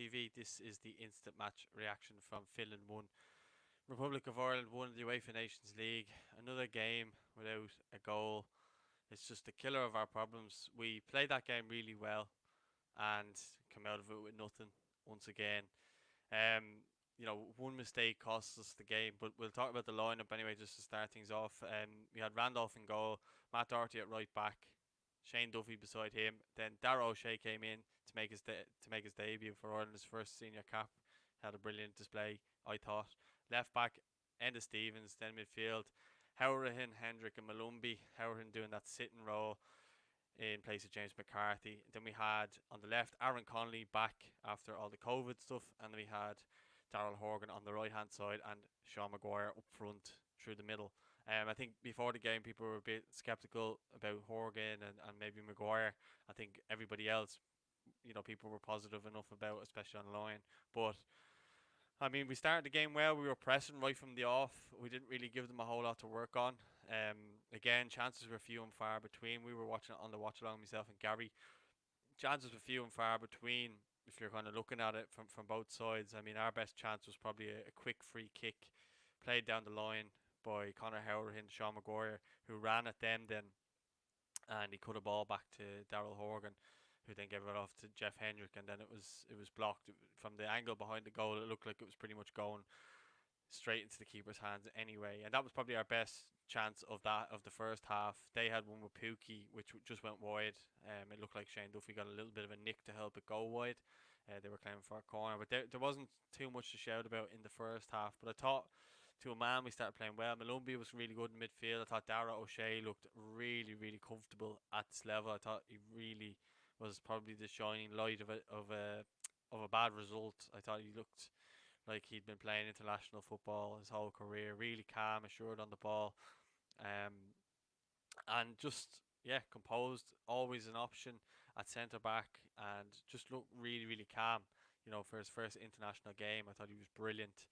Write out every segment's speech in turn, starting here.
TV. This is the instant match reaction from Finland 1, Republic of Ireland 1, the UEFA Nations League. Another game without a goal. It's just the killer of our problems. We played that game really well and come out of it with nothing once again. One mistake cost us the game, but we'll talk about the lineup anyway just to start things off. We had Randolph in goal, Matt Doherty at right back, Shane Duffy beside him. Then Darragh O'Shea came in to make his debut for Ireland, his first senior cap. Had a brilliant display, I thought. Left back, Enda Stevens. Then midfield, Howrahan, Hendrick, and Malumbi. Howrahan doing that sitting role in place of James McCarthy. Then we had on the left Aaron Connolly back after all the COVID stuff, and then we had Daryl Horgan on the right hand side and Sean Maguire up front through the middle. I think before the game people were a bit sceptical about Horgan and maybe Maguire. I think everybody else, people were positive enough about, especially online. But I mean, we started the game well. We were pressing right from the off. We didn't really give them a whole lot to work on. Again, chances were few and far between. We were watching it on the watch along, myself and Gary. Chances were few and far between if you're kind of looking at it from both sides. I mean, our best chance was probably a quick free kick played down the line by Conor Howard and Sean Maguire, who ran at them then, and he cut a ball back to Daryl Horgan, who then gave it off to Jeff Hendrick, and then it was blocked from the angle behind the goal. It looked like it was pretty much going straight into the keeper's hands anyway, and that was probably our best chance of the first half. They had one with Pookie, which just went wide. It looked like Shane Duffy got a little bit of a nick to help it go wide. They were claiming for a corner, but there wasn't too much to shout about in the first half. But I thought, to a man, we started playing well. Malumbi was really good in midfield. I thought Darragh O'Shea looked really, really comfortable at this level. I thought he really was probably the shining light of a bad result. I thought he looked like he'd been playing international football his whole career, really calm, assured on the ball, um, and just composed. Always an option at centre back, and just looked really, really calm. For his first international game, I thought he was brilliant.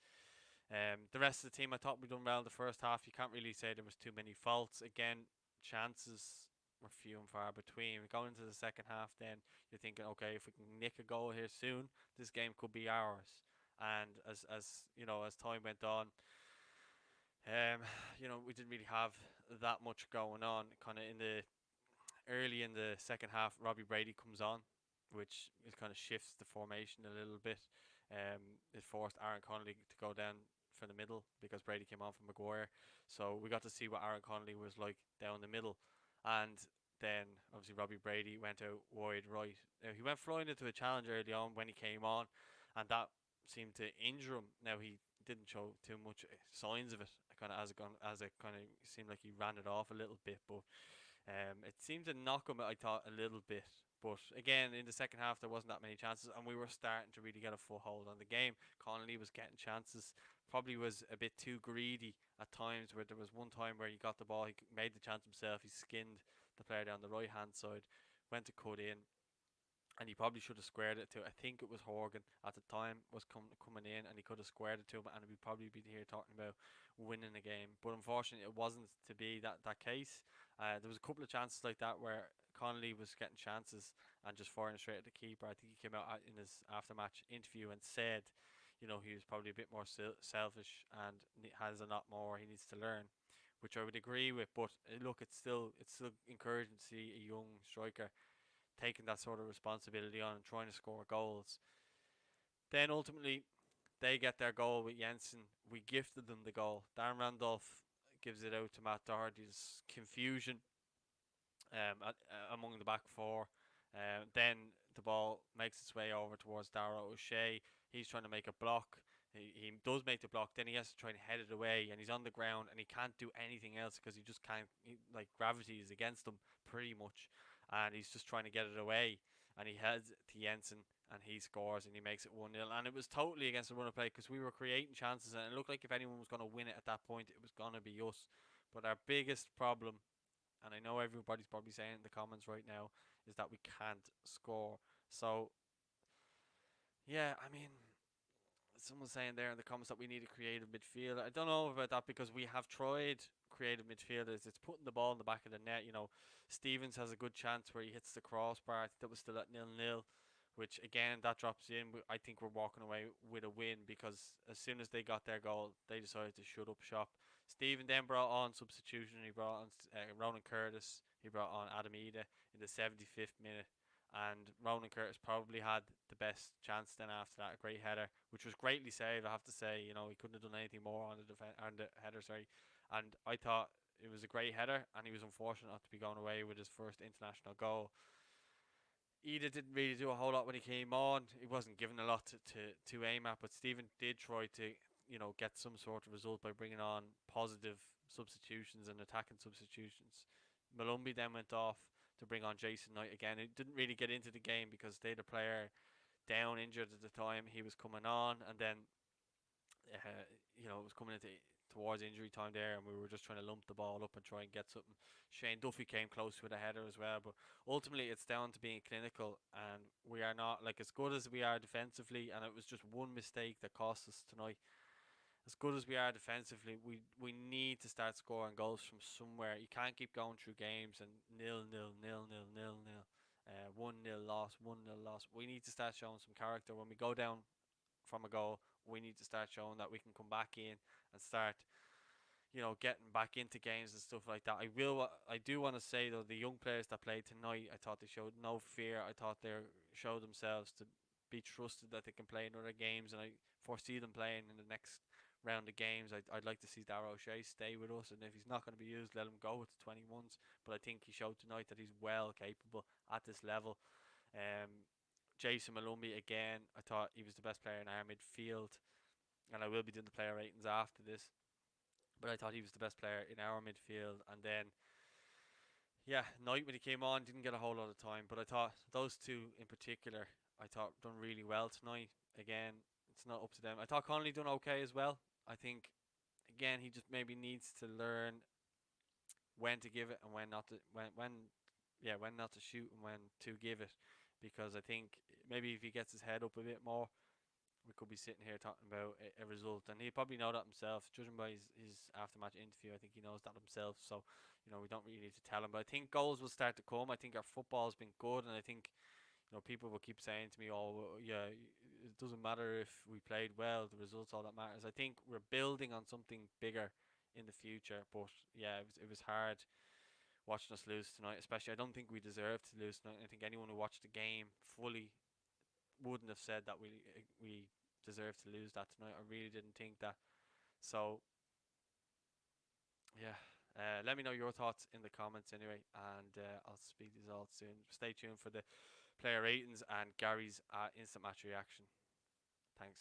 The rest of the team, I thought we done well in the first half. You can't really say there was too many faults. Again, chances were few and far between. Going into the second half, then you're thinking, okay, if we can nick a goal here soon, this game could be ours. And as time went on, um, we didn't really have that much going on. Kind of early in the second half, Robbie Brady comes on, which is kind of shifts the formation a little bit. It forced Aaron Connolly to go down for the middle because Brady came on from Maguire. So we got to see what Aaron Connolly was like down the middle, and then obviously Robbie Brady went out wide right. Now he went flying into a challenge early on when he came on, and that seemed to injure him. Now he didn't show too much signs of it. Kind of as it kind of seemed like he ran it off a little bit, but it seemed to knock him, I thought, a little bit. But again, in the second half, there wasn't that many chances, and we were starting to really get a foothold on the game. Connolly was getting chances, probably was a bit too greedy at times. Where there was one time where he got the ball, he made the chance himself, he skinned the player down the right hand side, went to cut in, and he probably should have squared it to. I think it was Horgan at the time was coming in, and he could have squared it to him, and we'd probably be here talking about winning the game. But unfortunately, it wasn't to be that case. There was a couple of chances like that where Connolly was getting chances and just firing straight at the keeper. I think he came out in his after-match interview and said, he was probably a bit more selfish and has a lot more he needs to learn, which I would agree with. But look, it's still encouraging to see a young striker taking that sort of responsibility on and trying to score goals. Then ultimately, they get their goal with Jensen. We gifted them the goal. Darren Randolph gives it out to Matt Doherty's confusion among the back four. Then the ball makes its way over towards Darragh O'Shea. He's trying to make a block. He does make the block. Then he has to try and head it away, and he's on the ground, and he can't do anything else because he just can't. Like gravity is against him pretty much, and he's just trying to get it away. And he heads to Jensen, and he scores, and he makes it 1-0. And it was totally against the run of play because we were creating chances, and it looked like if anyone was going to win it at that point, it was going to be us. But our biggest problem, and I know everybody's probably saying in the comments right now, is that we can't score. So, yeah, I mean, someone's saying there in the comments that we need a creative midfielder. I don't know about that because we have tried creative midfielders. It's putting the ball in the back of the net. Stevens has a good chance where he hits the crossbar. I think that was still at 0-0 which again that drops in. I think we're walking away with a win because as soon as they got their goal, they decided to shut up shop. Stephen then brought on substitution. He brought on Ronan Curtis. He brought on Adam Ida in the 75th minute. And Ronan Curtis probably had the best chance then after that, a great header, which was greatly saved. I have to say, he couldn't have done anything more on the header. Sorry, and I thought it was a great header, and he was unfortunate not to be going away with his first international goal. Ida didn't really do a whole lot when he came on. He wasn't given a lot to aim at, but Stephen did try to get some sort of result by bringing on positive substitutions and attacking substitutions. Malumbi then went off to bring on Jason Knight again. He didn't really get into the game because they had a player down injured at the time. He was coming on, and then it was coming into towards injury time there, and we were just trying to lump the ball up and try and get something. Shane Duffy came close with a header as well, but ultimately it's down to being clinical, and we are not like as good as we are defensively, and it was just one mistake that cost us tonight. As good as we are defensively, we need to start scoring goals from somewhere. You can't keep going through games and nil nil nil nil nil nil. 1-0 loss, 1-0 loss. We need to start showing some character. When we go down from a goal, we need to start showing that we can come back in and start, getting back into games and stuff like that. I do want to say though, the young players that played tonight, I thought they showed no fear. I thought they showed themselves to be trusted that they can play in other games, and I foresee them playing in the next round of games. I'd like to see Darragh O'Shea stay with us, and if he's not going to be used, let him go with the 21s. But I think he showed tonight that he's well capable at this level. Jason Malumbi again, I thought he was the best player in our midfield, and I will be doing the player ratings after this. But I thought he was the best player in our midfield, and then Knight when he came on didn't get a whole lot of time, but I thought those two in particular, I thought done really well tonight. Again, it's not up to them. I thought Connolly done okay as well. I think again he just maybe needs to learn when to give it and when not to when not to shoot and when to give it, because I think maybe if he gets his head up a bit more, we could be sitting here talking about a result, and he probably know that himself. Judging by his after-match interview, I think he knows that himself. So, we don't really need to tell him. But I think goals will start to come. I think our football has been good, and I think people will keep saying to me, "Oh, yeah, it doesn't matter if we played well. The results all that matters." I think we're building on something bigger in the future. But yeah, it was hard watching us lose tonight. Especially, I don't think we deserved to lose tonight. I think anyone who watched the game fully wouldn't have said that we deserved to lose that tonight. I really didn't think that. So yeah, let me know your thoughts in the comments anyway, and I'll speak to you all soon. Stay tuned for the player ratings and Gary's instant match reaction.